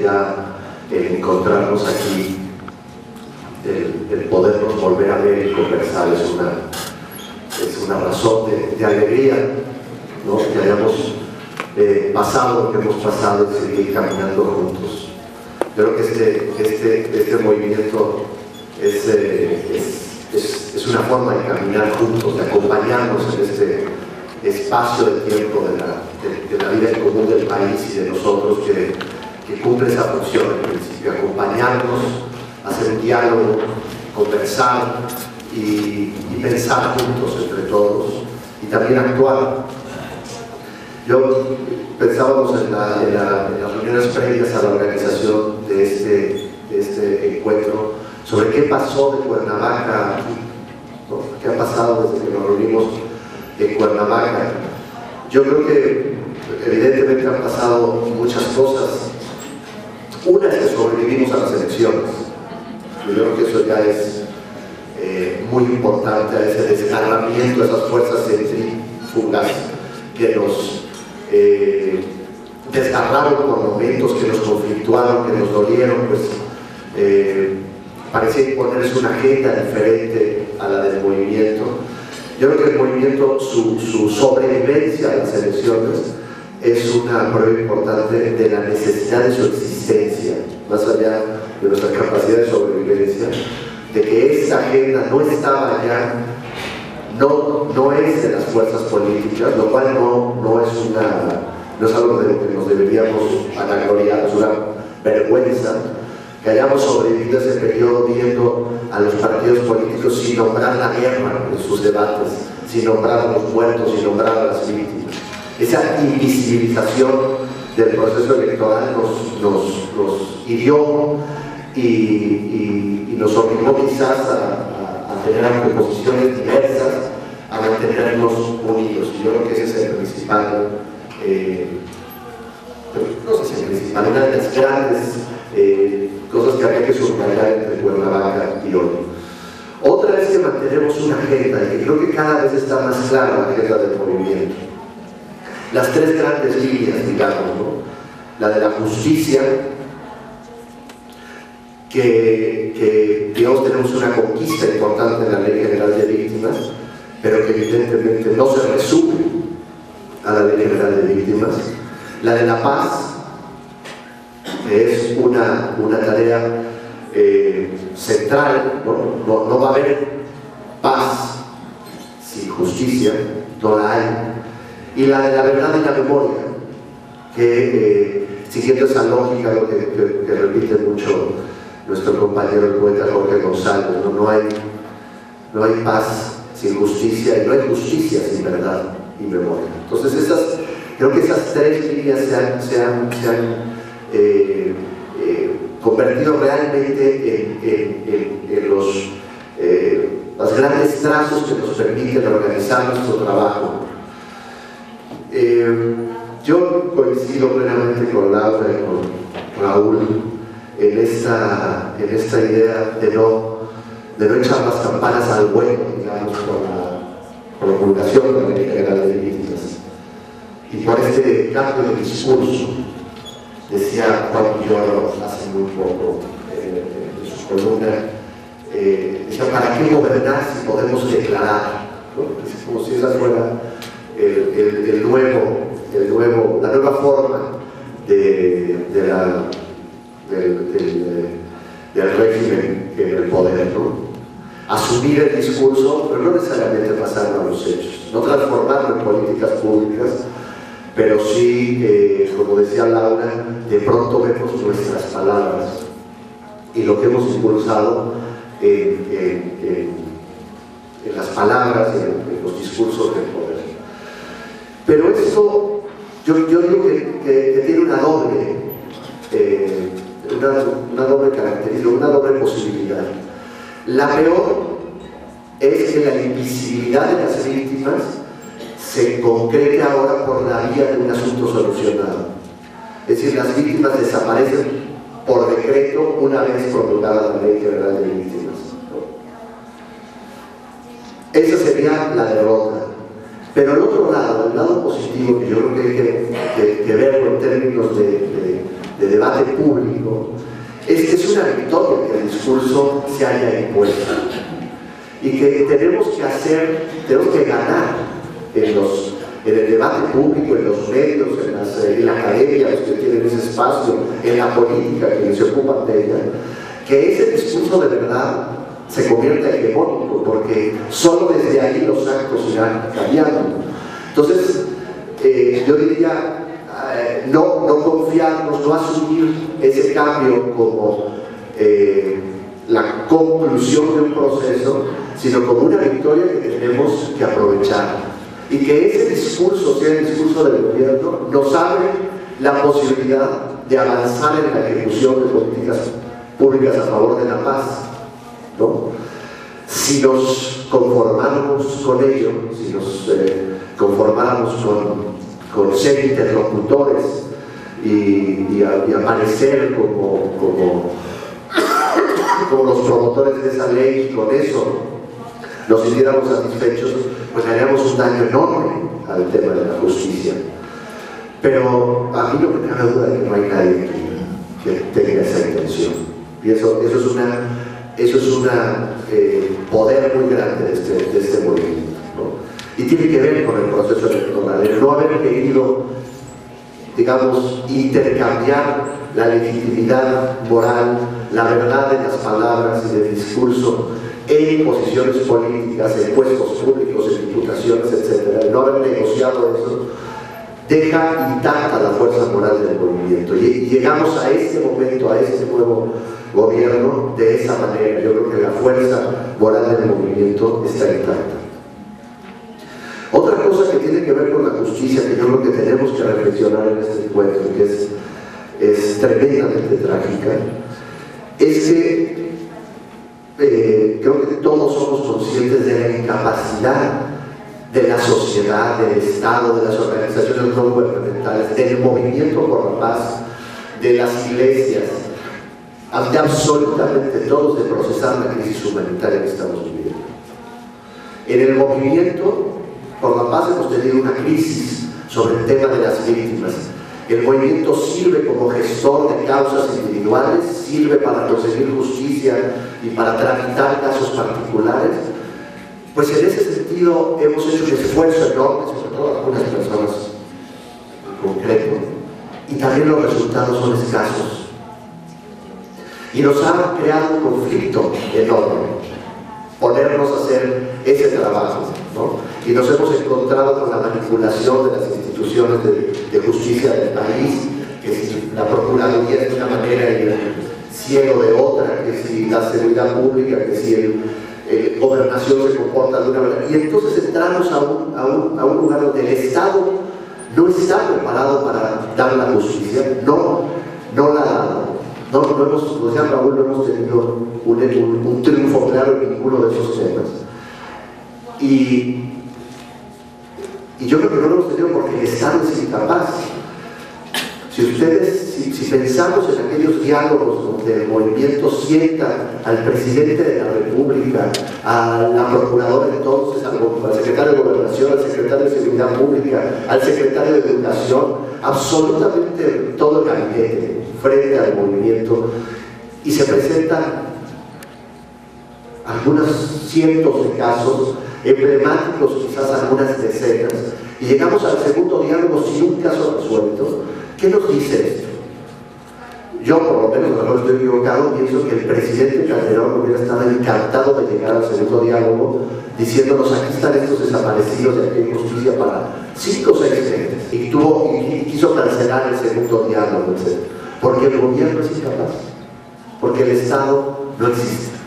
que ya el encontrarnos aquí, el podernos volver a ver y conversar es una razón de alegría, ¿no? Que hayamos pasado lo que hemos pasado y seguir caminando juntos. Yo creo que este movimiento es una forma de caminar juntos, de acompañarnos en este espacio de tiempo de la vida en común del país y de nosotros que cumple esa función en principio, acompañarnos, hacer un diálogo, conversar y pensar juntos entre todos y también actuar. Pensábamos en las reuniones previas a la organización de este encuentro sobre qué pasó de Cuernavaca aquí, ¿no? ¿Qué ha pasado desde que nos reunimos en Cuernavaca? Yo creo que evidentemente han pasado muchas cosas. Una es que sobrevivimos a las elecciones. Yo creo que eso ya es muy importante, a ese desgarramiento de esas fuerzas centrífugas que nos desgarraron por momentos, que nos conflictuaron, que nos dolieron, pues parecía imponerse una agenda diferente a la del movimiento. Yo creo que el movimiento, su sobrevivencia a las elecciones es una prueba importante de la necesidad de su existencia, más allá de nuestra capacidad de sobrevivencia, de que esta agenda no estaba ya, no es de las fuerzas políticas, lo cual no es algo de lo que nos deberíamos vanagloriar, es una vergüenza que hayamos sobrevivido ese periodo viendo a los partidos políticos sin nombrar la guerra en sus debates, sin nombrar a los muertos, sin nombrar a las víctimas. Esa invisibilización del proceso electoral nos hirió y nos obligó quizás a tener posiciones diversas, a mantenernos unidos. Yo creo que ese es el principal, no sé si el principal, una de las grandes cosas que había que subrayar entre Cuernavaca y hoy. Otra es que mantenemos una agenda, y creo que cada vez está más clara la agenda del movimiento. Las tres grandes líneas, digamos, ¿no? La de la justicia, que digamos tenemos una conquista importante en la Ley General de Víctimas, pero que evidentemente no se resume a la Ley General de Víctimas. La de la paz, que es una tarea central, ¿no? No va a haber paz sin justicia, no la hay. Y la de la verdad y la memoria, que siguiendo esa lógica que repite mucho nuestro compañero el poeta Jorge González, ¿no? No hay paz sin justicia y no hay justicia sin verdad y memoria. Entonces creo que esas tres líneas se han convertido realmente en los grandes trazos que nos permiten organizar nuestro trabajo. Yo coincido plenamente con Laura y con Raúl en esta idea de no echar las campanas al vuelo, digamos, por la promulgación de la Ley General de Víctimas y por este cambio de discurso. Decía Juan Villoro hace muy poco en su columna, decía, ¿para qué gobernar si podemos declarar? ¿No? Es como si esa fuera la nueva forma del régimen en el poder, ¿no? Asumir el discurso, pero no necesariamente pasarlo a los hechos, no transformarlo en políticas públicas, pero sí, como decía Laura, de pronto vemos nuestras palabras y lo que hemos impulsado en las palabras y en los discursos del poder. Pero esto, yo digo que tiene una doble característica, una doble posibilidad. La peor es que la invisibilidad de las víctimas se concrete ahora por la vía de un asunto solucionado. Es decir, las víctimas desaparecen por decreto una vez promulgada la Ley General de Víctimas, ¿no? Esa sería la derrota. Pero el otro lado, el lado positivo, que yo creo que hay que verlo en términos de de debate público, es que es una victoria que el discurso se haya impuesto y que tenemos que ganar en el debate público, en los medios, en la academia, los que tienen ese espacio, en la política, que se ocupan de ella, que ese discurso de verdad se convierta hegemónico, porque solo desde ahí los actos irán cambiando. Entonces, yo diría, no confiarnos, no asumir ese cambio como la conclusión de un proceso, sino como una victoria que tenemos que aprovechar. Y que ese discurso sea el discurso del gobierno, nos abre la posibilidad de avanzar en la ejecución de políticas públicas a favor de la paz, ¿no? Si nos conformáramos con ello, si nos conformáramos con ser interlocutores y aparecer como los promotores de esa ley, y con eso nos sintiéramos satisfechos, pues haríamos un daño enorme al tema de la justicia. Pero a mí no me cabe duda de que no hay nadie que tenga esa intención. Y eso es un poder muy grande de este movimiento, ¿no? Y tiene que ver con el proceso electoral, el no haber querido, digamos, intercambiar la legitimidad moral, la verdad de las palabras y del discurso en posiciones políticas, en puestos públicos, en diputaciones, etc. El no haber negociado eso deja intacta la fuerza moral del movimiento. Y llegamos a este momento, a este nuevo gobierno de esa manera. Yo creo que la fuerza moral del movimiento está intacta. Otra cosa que tiene que ver con la justicia, que yo creo que tenemos que reflexionar en este encuentro, que es tremendamente trágica, es que creo que todos somos conscientes de la incapacidad de la sociedad, del Estado, de las organizaciones no gubernamentales, del movimiento por la paz, de las iglesias, de absolutamente todos, de procesar la crisis humanitaria que estamos viviendo. En el movimiento por la paz hemos tenido una crisis sobre el tema de las víctimas. El movimiento sirve como gestor de causas individuales, sirve para conseguir justicia y para tramitar casos particulares. Pues en ese sentido hemos hecho un esfuerzo enorme, sobre todo algunas personas en concreto, y también los resultados son escasos. Y nos ha creado un conflicto enorme ponernos a hacer ese trabajo, ¿no? Y nos hemos encontrado con la manipulación de las instituciones de justicia del país, que si la Procuraduría es de una manera y el cielo de otra, que si la seguridad pública, que si gobernación se comporta de una manera. Y entonces entramos a un lugar donde el Estado no está preparado para dar la justicia, no hemos, como decía Raúl, no hemos tenido un triunfo claro en ninguno de esos temas. Y yo creo que no lo hemos tenido porque el Estado es incapaz. Si pensamos en aquellos diálogos donde el movimiento sienta al presidente de la República, a la procuradora entonces, al secretario de Gobernación, al secretario de Seguridad Pública, al secretario de Educación, absolutamente todo el gabinete frente al movimiento, y se presentan algunos cientos de casos, emblemáticos quizás algunas decenas, y llegamos al segundo diálogo sin un caso resuelto. ¿Qué nos dice esto? Yo, por lo menos, no estoy equivocado, pienso que el presidente Calderón hubiera estado encantado de llegar al segundo diálogo diciéndonos: aquí están estos desaparecidos de aquí en justicia para 5 o 6 meses, y quiso cancelar el segundo diálogo, etc. Porque el gobierno es incapaz, porque el Estado no existe.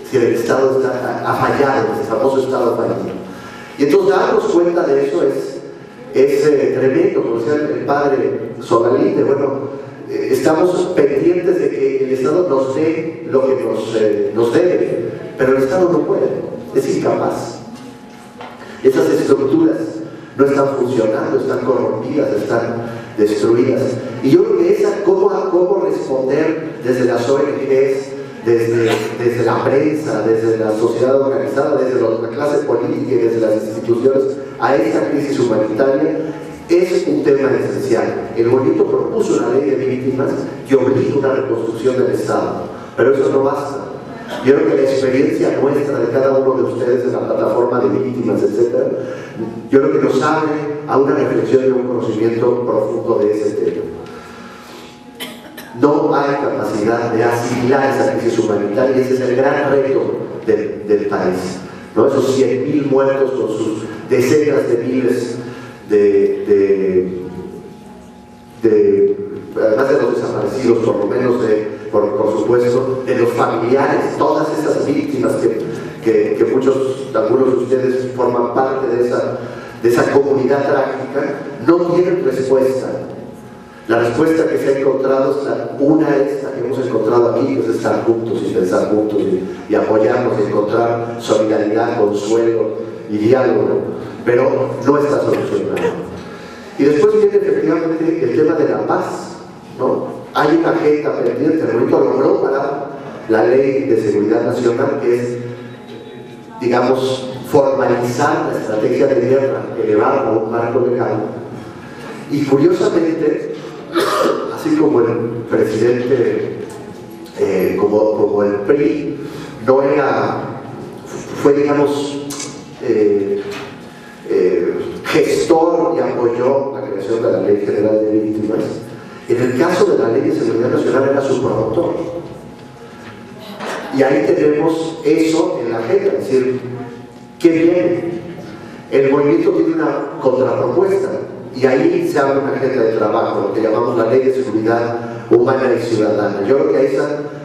Si el Estado ha fallado, el famoso Estado fallido. Y entonces darnos cuenta de eso es tremendo, como decía el padre Solalí, de bueno, estamos pendientes de que el Estado nos dé lo que nos debe, pero el Estado no puede, es incapaz. Esas estructuras no están funcionando, están corrompidas, están destruidas. Y yo creo que cómo responder desde las ONGs, desde la prensa, desde la sociedad organizada, desde la clase política y desde las instituciones a esta crisis humanitaria, es un tema esencial. El movimiento propuso una ley de víctimas que obliga una reconstrucción del Estado, pero eso no basta. Yo creo que la experiencia nuestra de cada uno de ustedes en la plataforma de víctimas, etc., yo creo que nos abre a una reflexión y un conocimiento profundo de ese tema. No hay capacidad de asimilar esa crisis humanitaria y ese es el gran reto del país, ¿no? Esos 100.000 muertos con sus decenas de miles además de los desaparecidos, por lo menos por supuesto, de los familiares, todas esas víctimas que algunos de ustedes forman parte de esa comunidad trágica, no tienen respuesta. La respuesta que se ha encontrado es una que hemos encontrado aquí, que es estar juntos y pensar juntos y apoyarnos y encontrar solidaridad, consuelo y diálogo, pero no está solucionado. Y después viene efectivamente el tema de la paz, ¿no? Hay una agenda pendiente, el movimiento logró para la Ley de Seguridad Nacional, que es, digamos, formalizar la estrategia de guerra, elevarla a un marco legal. Y curiosamente, así como el presidente, como el PRI, fue, digamos, gestor y apoyó la creación de la Ley General de Víctimas, en el caso de la Ley de Seguridad Nacional era su promotor. Y ahí tenemos eso en la agenda, es decir, ¿qué viene? El movimiento tiene una contrapropuesta y ahí se abre una agenda de trabajo, lo que llamamos la Ley de Seguridad Humana y Ciudadana. Yo creo que ahí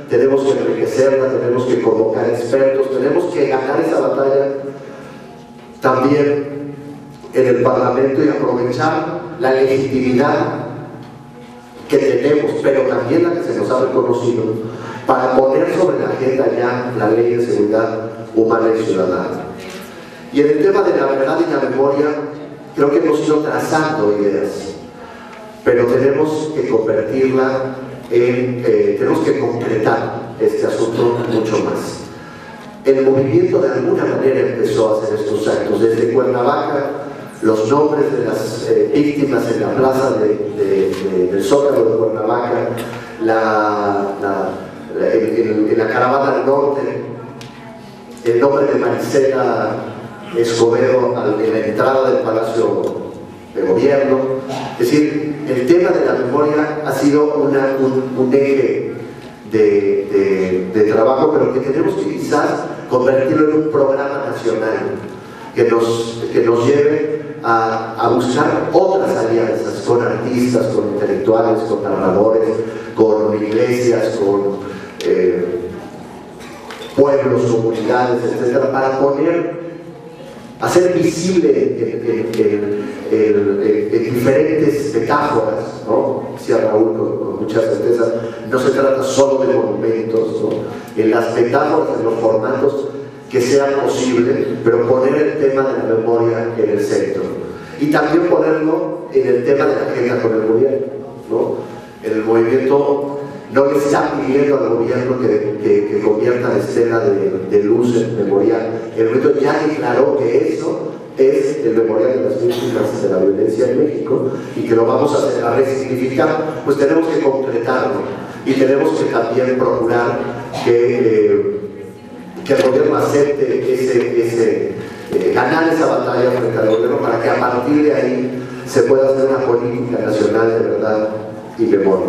tenemos que enriquecerla, tenemos que convocar expertos, tenemos que ganar esa batalla también en el Parlamento y aprovechar la legitimidad que tenemos, pero también la que se nos ha reconocido, para poner sobre la agenda ya la Ley de Seguridad Humana y Ciudadana. Y en el tema de la verdad y la memoria, creo que hemos ido trazando ideas, pero tenemos que convertirla tenemos que concretar este asunto mucho más. El movimiento de alguna manera empezó a hacer estos actos. Desde Cuernavaca, los nombres de las víctimas en la plaza del Zócalo de Cuernavaca, en la caravana del norte, el nombre de Marisela Escobedo en la entrada del Palacio de Gobierno. Es decir, el tema de la memoria ha sido un eje de trabajo, pero que tenemos que quizás convertirlo en un programa nacional que nos lleve a buscar otras alianzas con artistas, con intelectuales, con narradores, con iglesias, con pueblos, comunidades, etcétera, para hacer visible en diferentes metáforas, ¿no? Decía Raúl con mucha certeza, no se trata solo de monumentos, ¿no? En las metáforas, en los formatos que sea posible, pero poner el tema de la memoria en el centro. Y también ponerlo en el tema de la agenda con el gobierno, ¿no? El movimiento no le está pidiendo al gobierno que convierta la escena de luz en memorial. El movimiento ya declaró que eso es el memorial de las víctimas de la violencia en México y que lo vamos a resignificar. Pues tenemos que concretarlo y tenemos que también procurar que el gobierno acepte ganar esa batalla frente al gobierno para que a partir de ahí se pueda hacer una política nacional de verdad y memoria.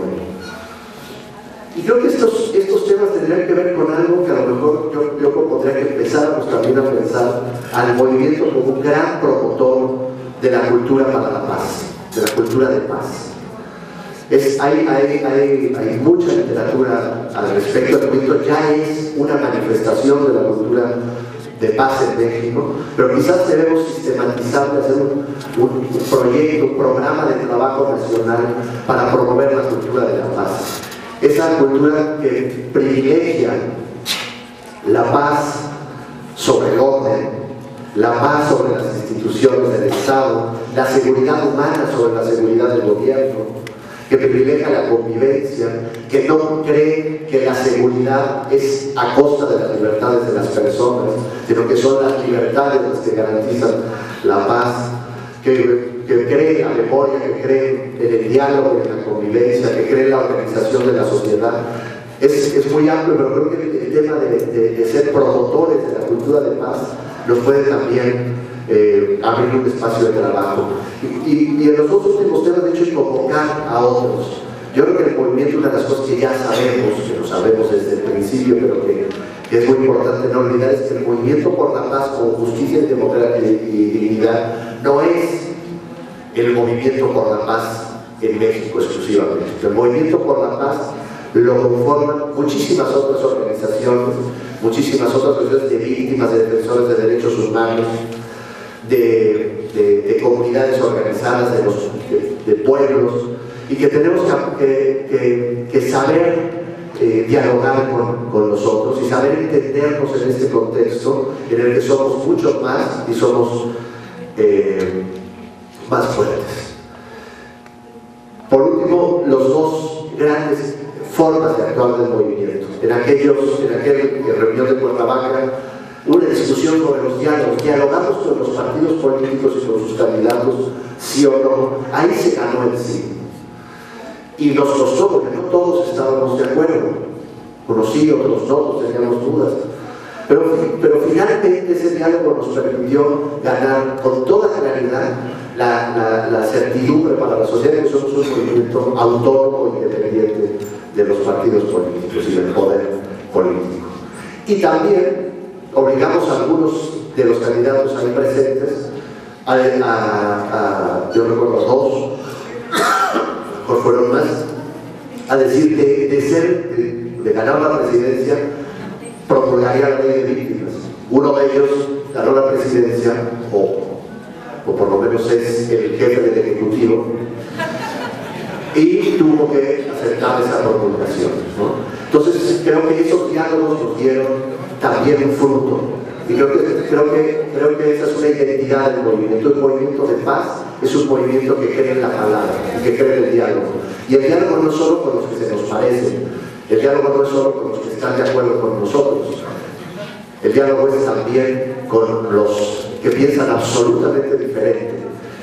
Y creo que estos temas tendrían que ver con algo que a lo mejor yo propondría que empezáramos también a pensar al movimiento como un gran promotor de la cultura para la paz, de la cultura de paz. Hay mucha literatura al respecto. El movimiento ya es una manifestación de la cultura de paz en México, pero quizás debemos sistematizar, hacer un proyecto, un programa de trabajo nacional para promover la cultura de la paz. Esa cultura que privilegia la paz sobre el orden, la paz sobre las instituciones del Estado, la seguridad humana sobre la seguridad del gobierno, que privilegia la convivencia, que no cree que la seguridad es a costa de las libertades de las personas, sino que son las libertades las que garantizan la paz, que que cree en la memoria, que cree en el diálogo, en la convivencia, que cree en la organización de la sociedad. Es muy amplio, pero creo que el tema de ser promotores de la cultura de paz nos puede también abrir un espacio de trabajo. Y en los dos últimos temas, de hecho, convocar a otros. Yo creo que el movimiento, una de las cosas que ya sabemos, que lo sabemos desde el principio, pero que es muy importante no olvidar, es que el movimiento por la paz con justicia y democracia y dignidad no es el movimiento por la paz en México exclusivamente. El movimiento por la paz lo conforman muchísimas otras organizaciones, muchísimas otras organizaciones de víctimas, de defensores de derechos humanos, de comunidades organizadas, de pueblos, y que tenemos que saber dialogar con nosotros y saber entendernos en este contexto en el que somos mucho más y somos más fuertes. Por último, los dos grandes formas de actuar del movimiento. En aquella reunión de Cuernavaca, una discusión sobre los diálogos. Dialogamos con los partidos políticos y con sus candidatos, sí o no. Ahí se ganó el sí. Y nos costó porque no todos estábamos de acuerdo. Unos sí, otros no, todos teníamos dudas. Pero finalmente ese diálogo nos permitió ganar con toda claridad la certidumbre para la sociedad que somos un movimiento autónomo e independiente de los partidos políticos y del poder político. Y también obligamos a algunos de los candidatos ahí presentes, yo recuerdo a dos, o fueron más, a decir de ganar la presidencia, promulgaría la ley de víctimas. Uno de ellos ganó la presidencia, o por lo menos es el jefe del Ejecutivo, y tuvo que aceptar esa promulgación, ¿no? Entonces creo que esos diálogos nos dieron también un fruto, y creo que esa es una identidad del movimiento. El movimiento de paz es un movimiento que cree en la palabra, que cree en el diálogo, y el diálogo no es solo con los que se nos parecen, el diálogo no es solo con los que están de acuerdo con nosotros, el diálogo es también con los que piensan absolutamente diferente.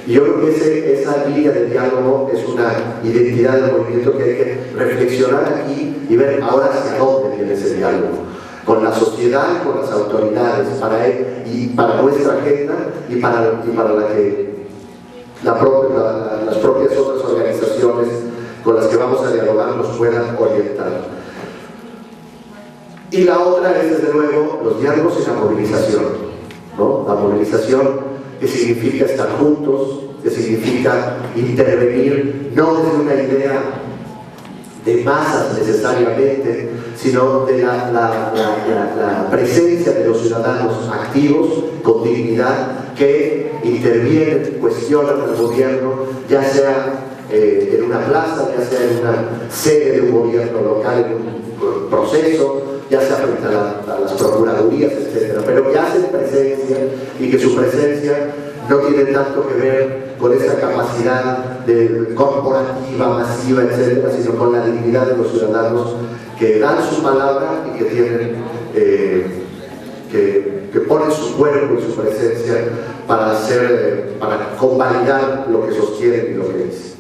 Y yo creo que esa línea de diálogo es una identidad del movimiento que hay que reflexionar aquí y ver ahora hacia dónde viene ese diálogo, con la sociedad, con las autoridades, para nuestra agenda y para la que las propias otras organizaciones con las que vamos a dialogar nos puedan orientar. Y la otra es, desde luego, los diálogos y la movilización, ¿no? La movilización que significa estar juntos, que significa intervenir, no desde una idea de masas necesariamente, sino de la presencia de los ciudadanos activos, con dignidad, que intervienen, cuestionan al gobierno, ya sea en una plaza, ya sea en una sede de un gobierno local, en un proceso, ya sea frente a las procuradurías, etc. Pero que hacen presencia y que su presencia no tiene tanto que ver con esa capacidad corporativa, masiva, etc., sino con la dignidad de los ciudadanos que dan su palabra y que tienen, que ponen su cuerpo y su presencia para convalidar lo que sostienen y lo que dicen.